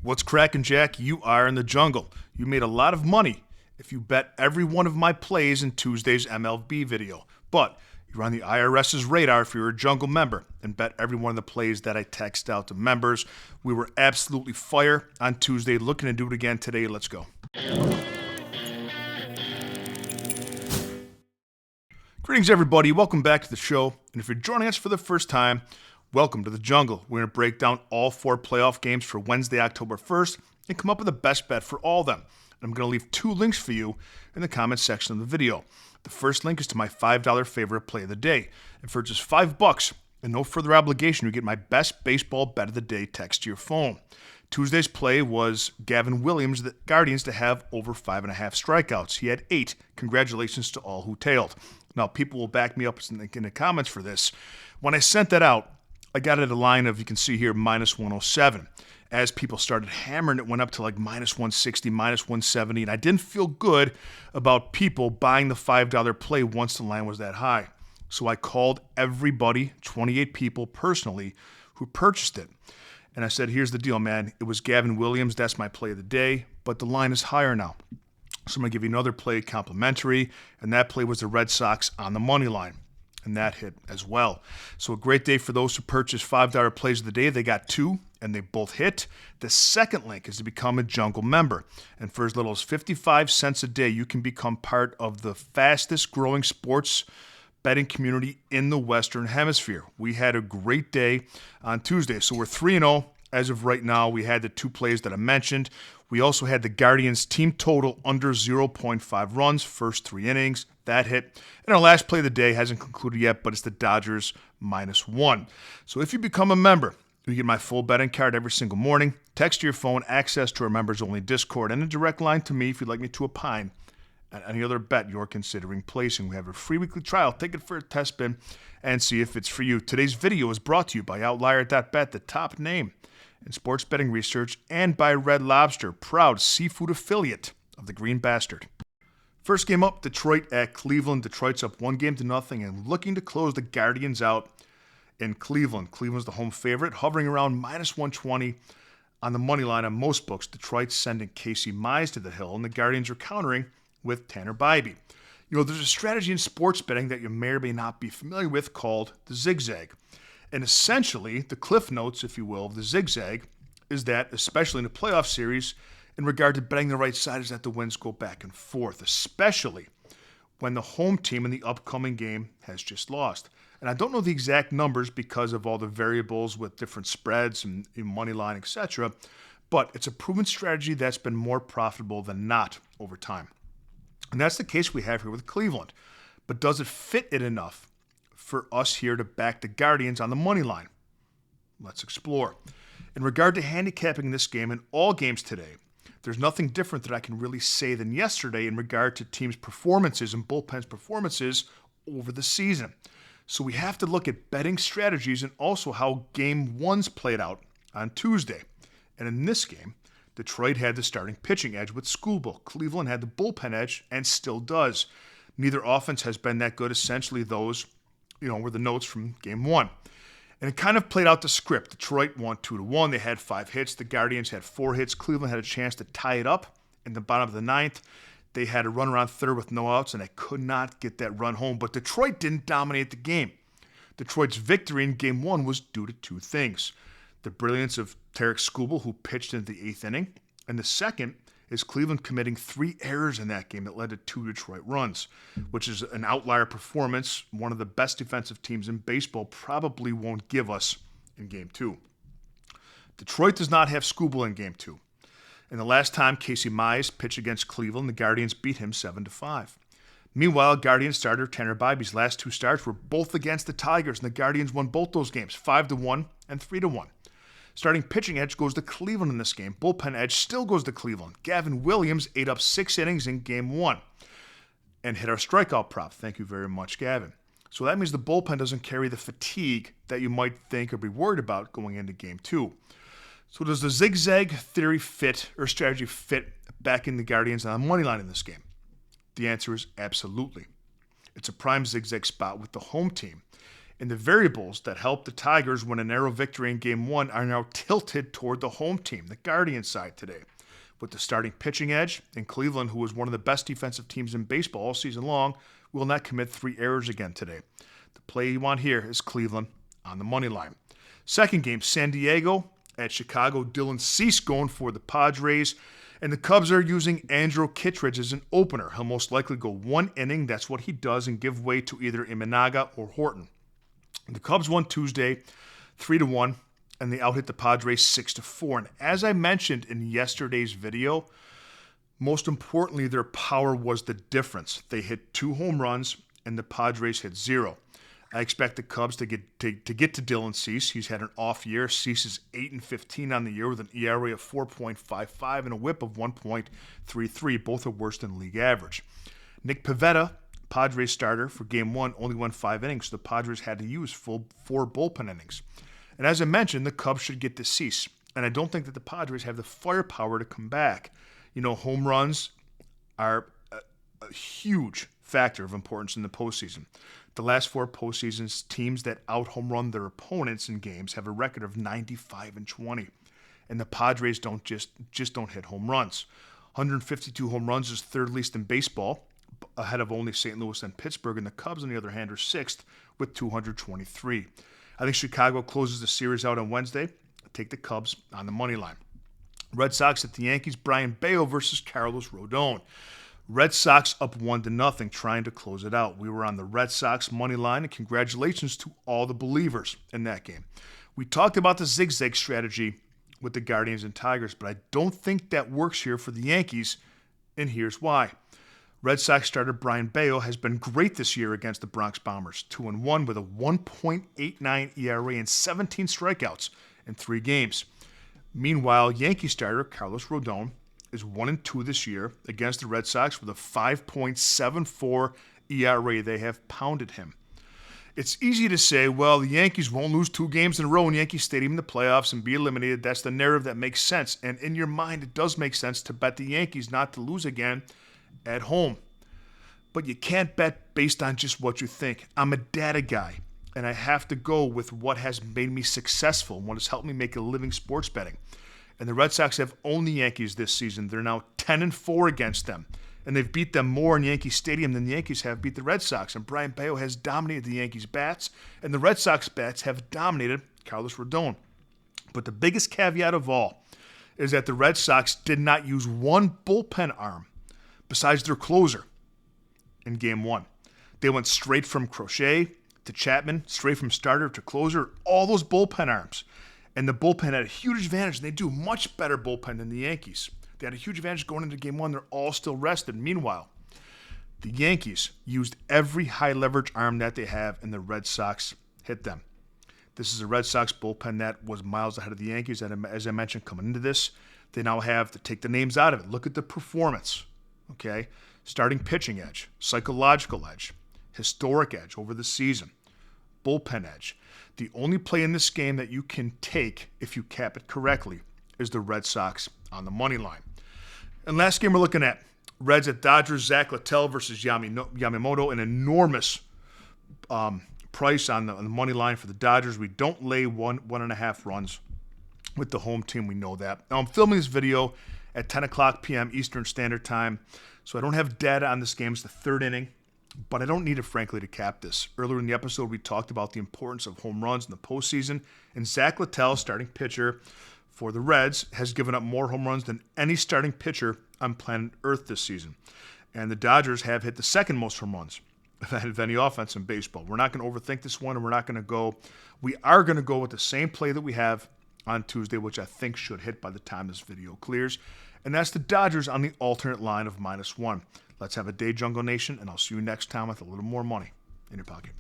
What's crackin', Jack? You are in the jungle. You made a lot of money if you bet every one of my plays in Tuesday's MLB video. But you're on the IRS's radar if you're a jungle member and bet every one of the plays that I text out to members. We were absolutely fire on Tuesday. Looking to do it again today. Let's go. Greetings, everybody. Welcome back to the show. And if you're joining us for the first time, welcome to the jungle. We're going to break down all 4 playoff games for Wednesday, October 1st, and come up with the best bet for all of them. And I'm going to leave 2 links for you in the comments section of the video. The first link is to my $5 favorite play of the day. And for just $5 and no further obligation, you get my best baseball bet of the day text to your phone. Tuesday's play was Gavin Williams, the Guardians, to have over 5.5 strikeouts. He had 8. Congratulations to all who tailed. Now, people will back me up in the comments for this. When I sent that out, I got it at a line of, you can see here, minus 107. As people started hammering, it went up to like minus 160, minus 170, and I didn't feel good about people buying the $5 play once the line was that high. So I called everybody, 28 people personally, who purchased it. And I said, here's the deal, man. It was Gavin Williams. That's my play of the day, but the line is higher now. So I'm going to give you another play complimentary, and that play was the Red Sox on the money line. And that hit as well. So a great day for those who purchased $5 plays of the day. They got 2, and they both hit. The second link is to become a jungle member. And for as little as 55 cents a day, you can become part of the fastest growing sports betting community in the Western Hemisphere. We had a great day on Tuesday. So we're 3-0 as of right now. We had the 2 plays that I mentioned. We also had the Guardians team total under 0.5 runs, first 3 innings. That hit. And our last play of the day hasn't concluded yet, but it's the Dodgers -1. So if you become a member, you get my full betting card every single morning, text to your phone, access to our members-only Discord, and a direct line to me if you'd like me to opine on any other bet you're considering placing. We have a free weekly trial. Take it for a test spin and see if it's for you. Today's video is brought to you by Outlier.bet, the top name in sports betting research, and by Red Lobster, proud seafood affiliate of the Green Bastard. First game up, Detroit at Cleveland. Detroit's up 1-0 and looking to close the Guardians out in Cleveland. Cleveland's the home favorite, hovering around minus 120 on the money line on most books. Detroit's sending Casey Mize to the hill, and the Guardians are countering with Tanner Bybee. You know, there's a strategy in sports betting that you may or may not be familiar with called the zigzag. And essentially, the cliff notes, if you will, of the zigzag is that, especially in a playoff series, in regard to betting the right side, is that the winds go back and forth, especially when the home team in the upcoming game has just lost. And I don't know the exact numbers because of all the variables with different spreads and money line, etc., but it's a proven strategy that's been more profitable than not over time. And that's the case we have here with Cleveland. But does it fit it enough for us here to back the Guardians on the money line? Let's explore. In regard to handicapping this game and all games today, there's nothing different that I can really say than yesterday in regard to teams' performances and bullpen's performances over the season. So we have to look at betting strategies and also how Game 1's played out on Tuesday. And in this game, Detroit had the starting pitching edge with Skubal. Cleveland had the bullpen edge and still does. Neither offense has been that good. Essentially, those, were the notes from Game 1. And it kind of played out the script. Detroit won 2-1. They had 5 hits. The Guardians had 4 hits. Cleveland had a chance to tie it up in the bottom of the 9th. They had a runner on third with no outs, and they could not get that run home. But Detroit didn't dominate the game. Detroit's victory in Game 1 was due to 2 things. The brilliance of Tarik Skubal, who pitched into the 8th inning. And the second is Cleveland committing 3 errors in that game that led to 2 Detroit runs, which is an outlier performance. One of the best defensive teams in baseball probably won't give us in Game 2. Detroit does not have Skubal in Game 2. And the last time Casey Mize pitched against Cleveland, the Guardians beat him 7-5. Meanwhile, Guardians starter Tanner Bybee's last 2 starts were both against the Tigers, and the Guardians won both those games, 5-1 and 3-1. Starting pitching edge goes to Cleveland in this game. Bullpen edge still goes to Cleveland. Gavin Williams ate up 6 innings in Game 1 and hit our strikeout prop. Thank you very much, Gavin. So that means the bullpen doesn't carry the fatigue that you might think or be worried about going into Game 2. So does the zigzag theory fit or strategy fit back in the Guardians on the money line in this game? The answer is absolutely. It's a prime zigzag spot with the home team. And the variables that helped the Tigers win a narrow victory in Game 1 are now tilted toward the home team, the Guardian side today. With the starting pitching edge, and Cleveland, who was one of the best defensive teams in baseball all season long, will not commit 3 errors again today. The play you want here is Cleveland on the money line. Second game, San Diego at Chicago. Dylan Cease going for the Padres. And the Cubs are using Andrew Kittredge as an opener. He'll most likely go 1 inning. That's what he does, and give way to either Imanaga or Horton. The Cubs won Tuesday 3-1, and they out-hit the Padres 6-4. And as I mentioned in yesterday's video, most importantly, their power was the difference. They hit 2 home runs, and the Padres hit 0. I expect the Cubs to get to Dylan Cease. He's had an off year. Cease is 8-15 on the year with an ERA of 4.55 and a WHIP of 1.33. Both are worse than league average. Nick Pivetta, Padres starter for Game 1, only won 5 innings, so the Padres had to use full 4 bullpen innings. And as I mentioned, the Cubs should get to Cease. And I don't think that the Padres have the firepower to come back. You know, home runs are a huge factor of importance in the postseason. The last 4 postseasons, teams that out-home run their opponents in games have a record of 95-20. And the Padres don't hit home runs. 152 home runs is 3rd least in baseball, ahead of only St. Louis and Pittsburgh, and the Cubs, on the other hand, are 6th with 223. I think Chicago closes the series out on Wednesday. Take the Cubs on the money line. Red Sox at the Yankees, Brian Bayo versus Carlos Rodon. Red Sox up 1-0, trying to close it out. We were on the Red Sox money line, and congratulations to all the believers in that game. We talked about the zigzag strategy with the Guardians and Tigers, but I don't think that works here for the Yankees, and here's why. Red Sox starter Brian Bayo has been great this year against the Bronx Bombers, 2-1 with a 1.89 ERA and 17 strikeouts in 3 games. Meanwhile, Yankee starter Carlos Rodon is 1-2 this year against the Red Sox with a 5.74 ERA. They have pounded him. It's easy to say, well, the Yankees won't lose 2 games in a row in Yankee Stadium in the playoffs and be eliminated. That's the narrative that makes sense. And in your mind, it does make sense to bet the Yankees not to lose again at home. But you can't bet based on just what you think. I'm a data guy, and I have to go with what has made me successful and what has helped me make a living sports betting. And the Red Sox have owned the Yankees this season. They're now 10-4 against them. And they've beat them more in Yankee Stadium than the Yankees have beat the Red Sox. And Brian Bayo has dominated the Yankees' bats, and the Red Sox bats have dominated Carlos Rodon. But the biggest caveat of all is that the Red Sox did not use 1 bullpen arm besides their closer in Game 1. They went straight from Crochet to Chapman, straight from starter to closer, all those bullpen arms. And the bullpen had a huge advantage. They do much better bullpen than the Yankees. They had a huge advantage going into Game 1. They're all still rested. Meanwhile, the Yankees used every high-leverage arm that they have, and the Red Sox hit them. This is a Red Sox bullpen that was miles ahead of the Yankees. And as I mentioned, coming into this, they now have to take the names out of it. Look at the performance, okay? Starting pitching edge, psychological edge, historic edge over the season, bullpen edge. The only play in this game that you can take, if you cap it correctly, is the Red Sox on the money line. And last game we're looking at, Reds at Dodgers, Zach Littell versus Yamamoto, an enormous price on the money line for the Dodgers. We don't lay 1.5 runs with the home team. We know that. Now I'm filming this video at 10 o'clock p.m. Eastern Standard Time, so I don't have data on this game. It's the 3rd inning. But I don't need it, frankly, to cap this. Earlier in the episode, we talked about the importance of home runs in the postseason, and Zach Littell, starting pitcher for the Reds, has given up more home runs than any starting pitcher on planet Earth this season. And the Dodgers have hit the 2nd most home runs of any offense in baseball. We're not going to overthink this one, and we are going to go with the same play that we have on Tuesday, which I think should hit by the time this video clears. And that's the Dodgers on the alternate line of -1. Let's have a day, Jungle Nation, and I'll see you next time with a little more money in your pocket.